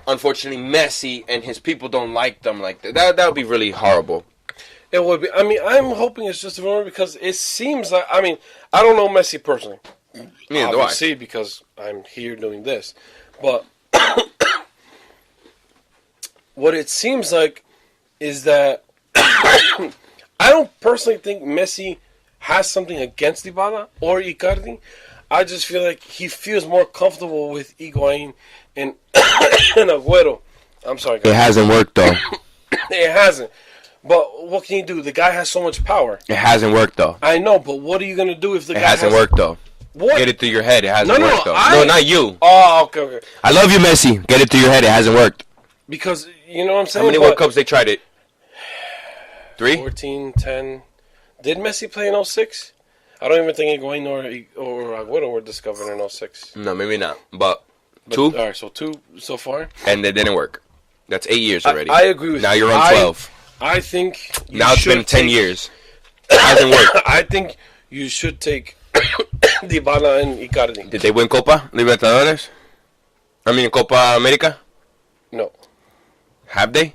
unfortunately, Messi and his people don't like them like that. That would be really horrible. It would be. I mean, I'm hoping it's just a rumor because it seems like. I mean, I don't know Messi personally. Neither do I. Obviously, because I'm here doing this. But what it seems like is that I don't personally think Messi has something against Dybala or Icardi. I just feel like he feels more comfortable with Higuain and Agüero. I'm sorry, guys. It hasn't worked, though. It hasn't. But what can you do? The guy has so much power. It hasn't worked, though. I know, but what are you going to do if the guy hasn't worked, though. What? Get it through your head. It hasn't worked, though. No, not you. Oh, okay. I love you, Messi. Get it through your head. It hasn't worked. Because, you know what I'm saying? How many World Cups they tried it? 3? 14, 10. Did Messi play in 06? I don't even think Higuain or Agüero were discovered in 06. No, maybe not. But 2? All right, so 2 so far. And they didn't work. That's 8 years already. I agree with you. Now you're on 12. I think now it's been 10 years. It hasn't worked. I think you should take Dybala and Icardi. Did they win Copa Libertadores? I mean, Copa America? No. Have they?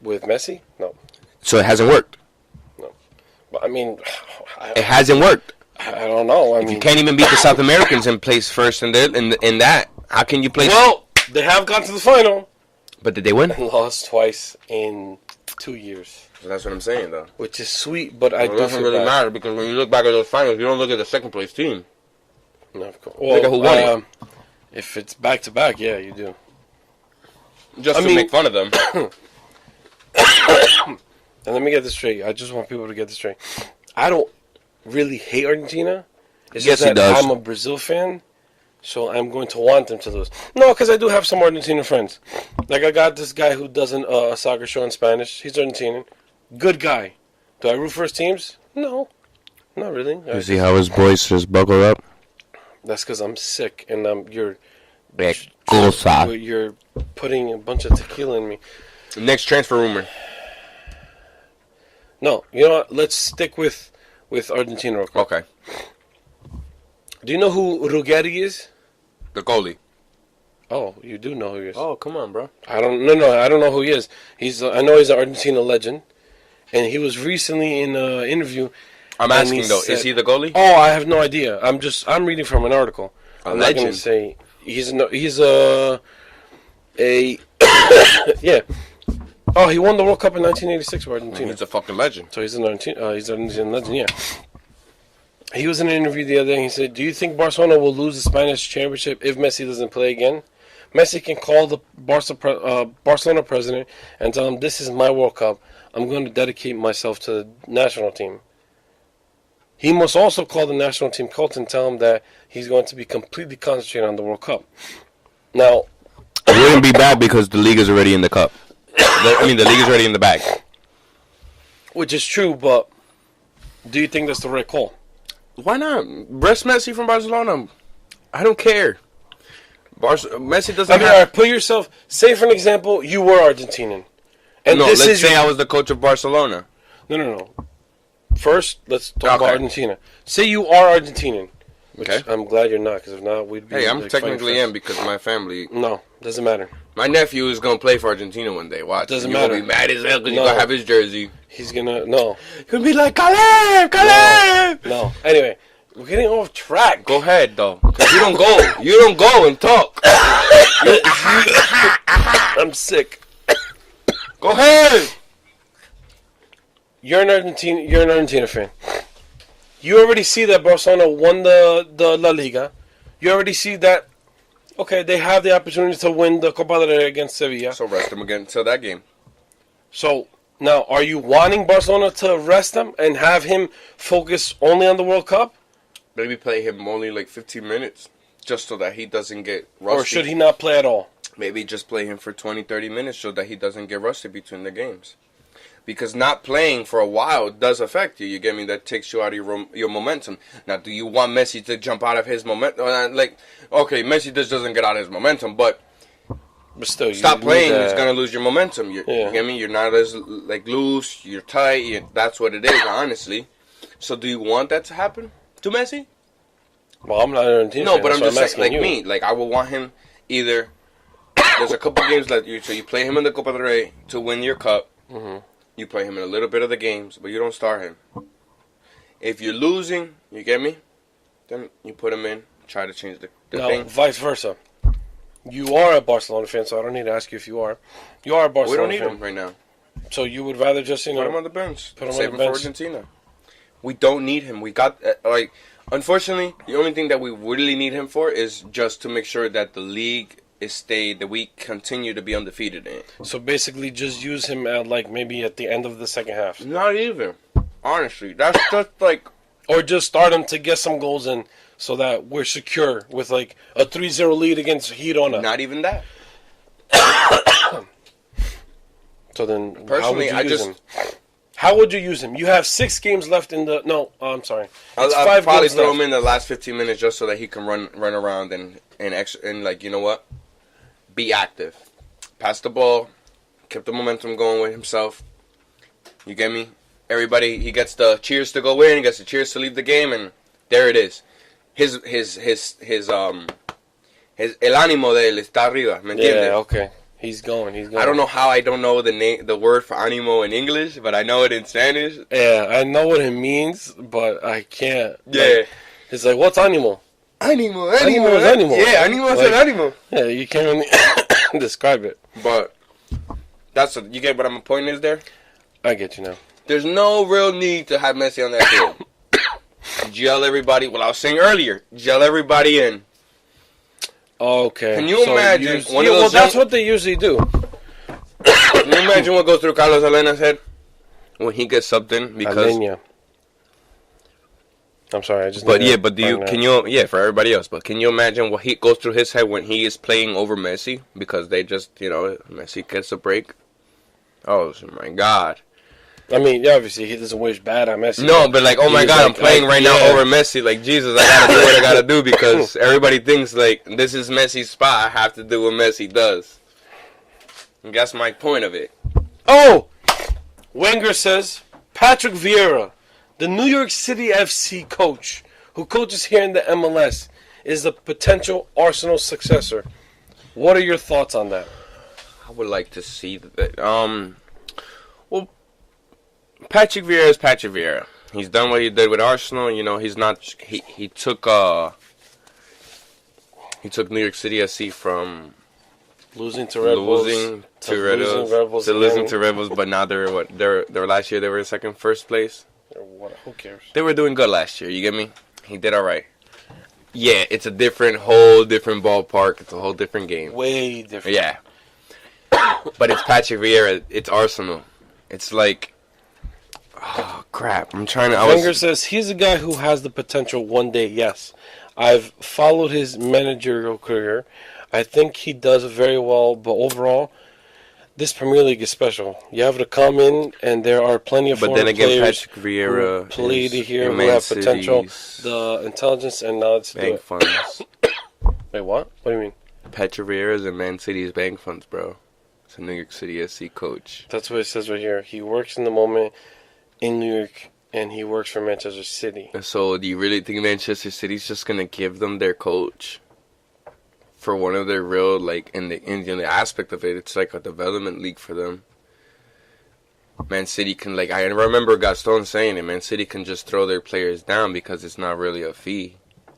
With Messi? No. So it hasn't worked? No. But, I mean... it hasn't worked. I don't know. I mean, you can't even beat the South Americans and place first in that. How can you place... Well, they have gone to the final. But did they win? Lost twice in 2 years. So that's what I'm saying, though. Which is sweet, but I do feel It doesn't really matter because when you look back at those finals, you don't look at the second place team. No, of course. Well, look at who won it. If it's back to back, yeah, you do. Just to make fun of them. And let me get this straight. I just want people to get this straight. I don't really hate Argentina. It's just that I'm a Brazil fan, so I'm going to want them to lose. No, because I do have some Argentinian friends. Like, I got this guy who does a soccer show in Spanish. He's Argentinian. Good guy. Do I root for his teams? No. Not really. You see how his voice just buckled up? That's because I'm sick, and you're putting a bunch of tequila in me. Next transfer rumor. No, you know what? Let's stick with Argentina real quick. Okay. Do you know who Ruggeri is? The goalie. Oh, you do know who he is. Oh, come on, bro. I don't know who he is. I know he's an Argentina legend, and he was recently in an interview. I'm asking though, is he the goalie? Oh, I have no idea. I'm reading from an article. I'm not going to say he's a yeah. Oh, he won the World Cup in 1986 for Argentina. He's a fucking legend. So he's an Argentinian legend, yeah. He was in an interview the other day, and he said, do you think Barcelona will lose the Spanish championship if Messi doesn't play again? Messi can call the Barcelona president and tell him, this is my World Cup. I'm going to dedicate myself to the national team. He must also call the national team coach and tell him that he's going to be completely concentrated on the World Cup. Now, it wouldn't be bad because the league is already in the cup. The league is already in the bag. Which is true, but do you think that's the right call? Why not? Rest Messi from Barcelona. I don't care. Messi doesn't have... All right, put yourself... Say, for an example, you were Argentinian. And no, let's say I was the coach of Barcelona. No. First, let's talk about Argentina. Say you are Argentinian. Which I'm glad you're not, because if not, we'd be... Hey, I'm technically am because my family... No, doesn't matter. My nephew is going to play for Argentina one day. Watch. Doesn't matter. He'll be mad as hell because you're going to have his jersey. He's going to... No. He'll be like, Caleb! No. Anyway, we're getting off track. Go ahead, though. Because you don't go. You don't go and talk. I'm sick. Go ahead. You're an Argentina fan. You already see that Barcelona won the La Liga. You already see that, okay, they have the opportunity to win the Copa del Rey against Sevilla. So rest them again until that game. So, now, are you wanting Barcelona to rest him and have him focus only on the World Cup? Maybe play him only like 15 minutes, just so that he doesn't get rusty. Or should he not play at all? Maybe just play him for 20, 30 minutes so that he doesn't get rusty between the games. Because not playing for a while does affect you. You get me? That takes you out of your momentum. Now, do you want Messi to jump out of his momentum? Like, okay, Messi just doesn't get out of his momentum, but still, stop playing. He's gonna lose your momentum. You get me? You're not as like loose. You're tight. That's what it is, honestly. So, do you want that to happen to Messi? Well, I'm not an Argentinian. No, but I'm just saying, like me, like I would want him either there's a couple games that you play him in the Copa del Rey to win your cup. Mm-hmm. You play him in a little bit of the games, but you don't start him. If you're losing, you get me? Then you put him in, try to change the thing. Vice versa. You are a Barcelona fan, so I don't need to ask you if you are. You are a Barcelona fan. We don't need him right now. So you would rather just, put him on the bench. Save him for Argentina. We don't need him. We got, unfortunately, the only thing that we really need him for is just to make sure that the league that we continue to be undefeated in. So basically just use him at, maybe at the end of the second half. Not even. Honestly. That's just, Or just start him to get some goals in so that we're secure with, a 3-0 lead against Girona. Not even that. So then, personally, how would you use him? You have 6 games left in the... No, I'm sorry. I'll probably throw him in the last 15 minutes just so that he can run around and you know what? Be active. Pass the ball. Keep the momentum going with himself. You get me? Everybody, he gets the cheers to go in, he gets the cheers to leave the game, and there it is. His el ánimo de él está arriba, ¿me entiendes? Yeah, okay. He's going. I don't know how I don't know the word for ánimo in English, but I know it in Spanish. Yeah, I know what it means, but I can't. Yeah. It's like, what's ánimo? Ánimo. Yeah, ánimo es el ánimo. Yeah, you can't really describe it. But you get what my point is there? I get you now. There's no real need to have Messi on that field. Gel everybody. Well, I was saying earlier, gel everybody in. Okay. Can you imagine one of those? That's what they usually do. Can you imagine what goes through Carlos Alena's head when he gets something? Because I'm sorry, I just. But yeah, but for everybody else? But can you imagine what he goes through his head when he is playing over Messi because they just Messi gets a break? Oh my God. I mean, yeah, obviously he doesn't wish bad on Messi. No, but oh my God, I'm playing right now over Messi. Like, Jesus, I gotta do what I gotta do because everybody thinks this is Messi's spot. I have to do what Messi does. And that's my point of it. Oh, Wenger says Patrick Vieira, the New York City FC coach who coaches here in the MLS, is the potential Arsenal successor. What are your thoughts on that? I would like to see that. Well, Patrick Vieira is Patrick Vieira. He's done what he did with Arsenal. He's not. He took New York City FC from losing to Red Bulls, losing to Red Bulls. But now they're last year they were in first place. Who cares? They were doing good last year. You get me? He did all right. Yeah, it's a whole different ballpark. It's a whole different game. Way different. Yeah. But it's Patrick Vieira. It's Arsenal. It's like, oh crap! Wenger says he's a guy who has the potential one day. Yes, I've followed his managerial career. I think he does very well, but overall, this Premier League is special. You have to come in, and there are plenty of foreign players Patrick Vieira who played here who have potential, the intelligence, and knowledge to do it. Funds. Wait, what? What do you mean? Patrick Vieira is in Man City's bank funds, bro. It's a New York City SC coach. That's what it says right here. He works in the moment in New York, and he works for Manchester City. So, do you really think Manchester City's just gonna give them their coach for one of their real, in the aspect of it? It's like a development league for them. Man City can, I remember Gaston saying it. Man City can just throw their players down because it's not really a fee.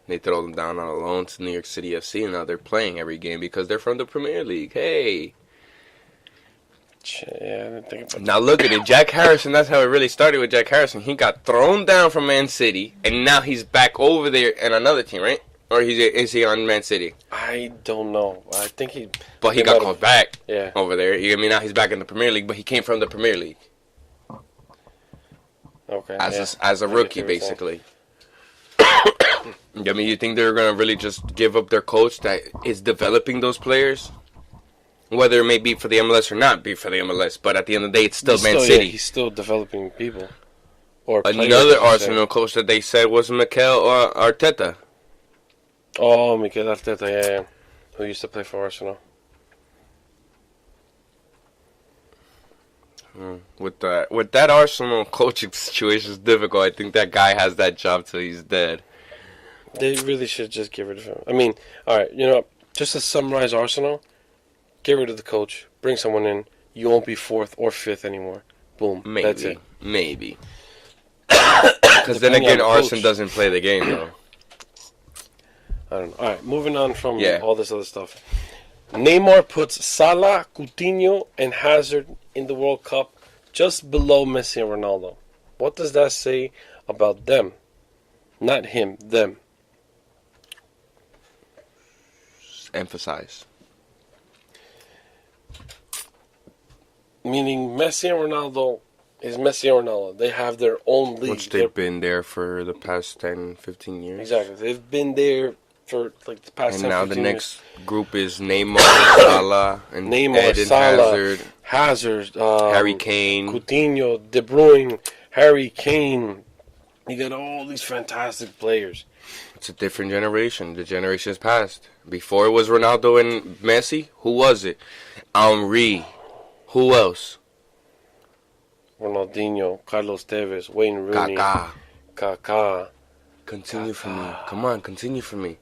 They throw them down on a loan to New York City FC, and now they're playing every game because they're from the Premier League. Hey. Yeah, I didn't think about that. Now look at it. Jack Harrison, that's how it really started with Jack Harrison. He got thrown down from Man City, and now he's back over there in another team, right? Or is he on Man City? I don't know. I think he... But he got called back Yeah. over there. Now he's back in the Premier League, but he came from the Premier League. Okay. As a rookie, basically. You think they're going to really just give up their coach that is developing those players? Whether it may be for the MLS or not be for the MLS, but at the end of the day, it's still Man City. Yeah, he's still developing people. Or another Arsenal coach that they said was Mikel Arteta. Oh, Mikel Arteta, yeah. Who used to play for Arsenal. With that Arsenal coaching situation is difficult. I think that guy has that job till he's dead. They really should just get rid of him. I mean, all right, just to summarize Arsenal, get rid of the coach, bring someone in. You won't be fourth or fifth anymore. Boom. Maybe. That's it. Maybe. Because then again, Arsene coach. doesn't play the game, though. I don't know. All right, moving on from Yeah. all this other stuff. Neymar puts Salah, Coutinho, and Hazard in the World Cup just below Messi and Ronaldo. What does that say about them? Not him, them. Emphasize. Meaning Messi and Ronaldo is Messi and Ronaldo. They have their own league. Which they've been there for the past 10, 15 years. Exactly. They've been there for like the past 10, And now 15 the years. next group is Neymar, Salah, and Neymar, Eden Salah, Hazard, Hazard, Harry Kane. Coutinho, De Bruyne, Harry Kane. You got all these fantastic players. It's a different generation. The generation's past. Before it was Ronaldo and Messi, who was it? Henry. Who else? Ronaldinho, Carlos Tevez, Wayne Rooney, Kaká. Kaká. Continue for me. Come on, continue for me.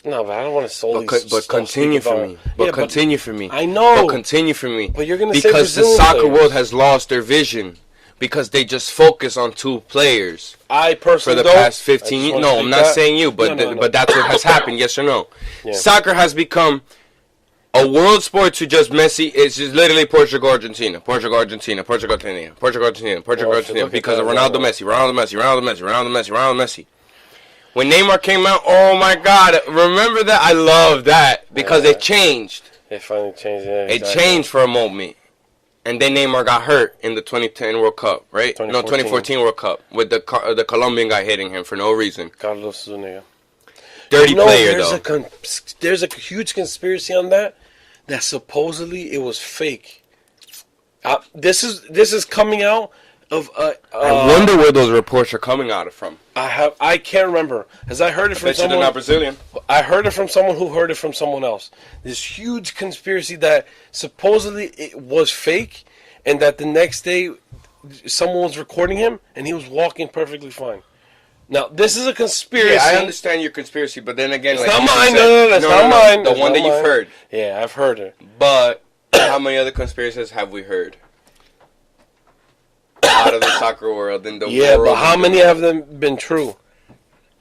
No, but I don't want to solely. But continue for me. But continue for me. I know. But continue for me. But you're gonna say because the Brazilian soccer players. world has lost their vision because they just focus on two players I for personally the don't. past 15 years. No, I'm not saying you, but No. but that's what has happened. Yes or no? Yeah. Soccer has become a world sport to just Messi. It's just literally Portugal, Argentina, Portugal, Argentina, Portugal, Argentina, Portugal, Argentina, Portugal, Well, if you Argentina, look at because of that, Ronaldo, right. Messi, Ronaldo, Messi, Ronaldo, Messi, Ronaldo, Messi, Ronaldo, Messi. When Neymar came out, oh my God! Remember that? I love that because it changed. They finally changed it. It changed for a moment. And then Neymar got hurt in the 2010 World Cup, right? No, 2014 World Cup with the Colombian guy hitting him for no reason. Carlos Zuniga. Dirty player, though. There's a huge conspiracy on that supposedly it was fake. This is coming out of. I wonder where those reports are coming out of from. I can't remember, as I heard it from Bet you they're someone. not Brazilian. I heard it from someone who heard it from someone else. This huge conspiracy that supposedly it was fake, and that the next day someone was recording him and he was walking perfectly fine. Now this is a conspiracy. Yeah, I understand your conspiracy, but then again, It's like not you mine. said- No, that's not mine. The That's one not that you've mine. heard. Yeah, I've heard it. But how many other conspiracies have we heard out of the soccer world? In the Yeah, world, but how many have them been true?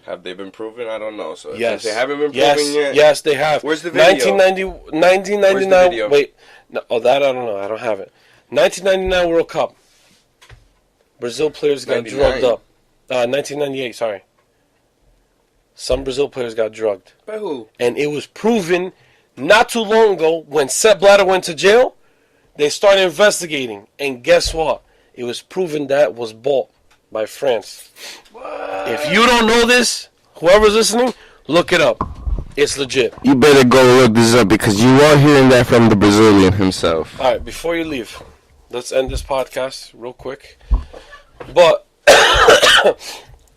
have they been proven? I don't know. So if Yes. they haven't been Yes, proven yet. yes, they have. Where's the video? 1999. Where's the video? Wait, no, that I don't know. I don't have it. 1999 World Cup. Brazil players got 99. drugged up. 1998. Sorry. Some Brazil players got drugged, By who? and it was proven not too long ago when Sepp Blatter went to jail. They started investigating, and guess what? It was proven that was bought by France. What? If you don't know this, whoever's listening, look it up. It's legit. You better go look this up because you are hearing that from the Brazilian himself. All right, before you leave, let's end this podcast real quick. But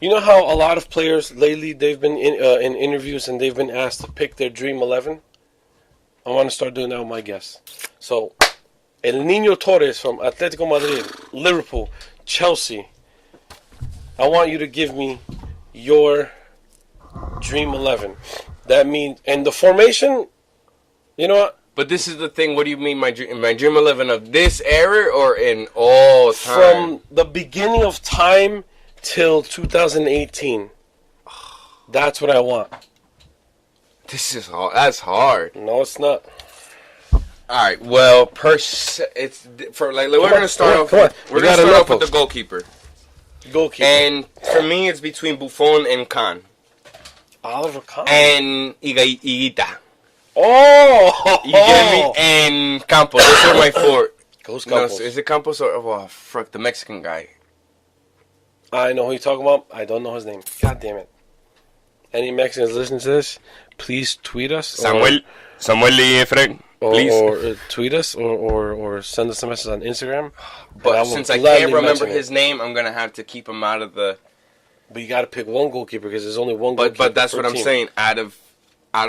you know how a lot of players lately they've been in interviews and they've been asked to pick their dream 11. I want to start doing that with my guests. So, El Niño Torres from Atletico Madrid, Liverpool, Chelsea. I want you to give me your dream 11. That means, and the formation, you know what? But this is the thing. What do you mean, my dream 11 of this era or in all time? From the beginning of time till 2018. That's what I want. This is that's hard. No, it's not. All right. Well, it's for like we're gonna start off. Come on. We're gonna start off with the goalkeeper. Goalkeeper. And for me, it's between Buffon and Kahn Oliver Kahn. and Higuita. Oh! You get me? And Campos. Those are my four. Goes No, Campos. is it Campos or fuck the Mexican guy? I know who you're talking about. I don't know his name. God damn it. Any Mexicans listening to this, please tweet us. Samuel y Efren. Please. Or tweet us or send us a message on Instagram. But since I can't remember his name, I'm gonna have to keep him out of the. But you got to pick one goalkeeper because there's only one goalkeeper. But that's per what I'm team. saying. Out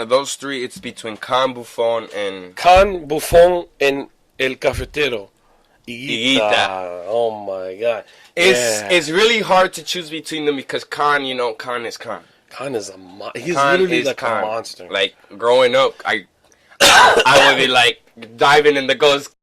of those three, it's between Kahn, Buffon, and Kahn, Buffon, and El Cafetero. Higuita. Oh my God. It's really hard to choose between them because Kahn is Kahn. Kahn is he's Kahn literally is like Kahn. a monster. Like growing up, I would be like diving in the ghost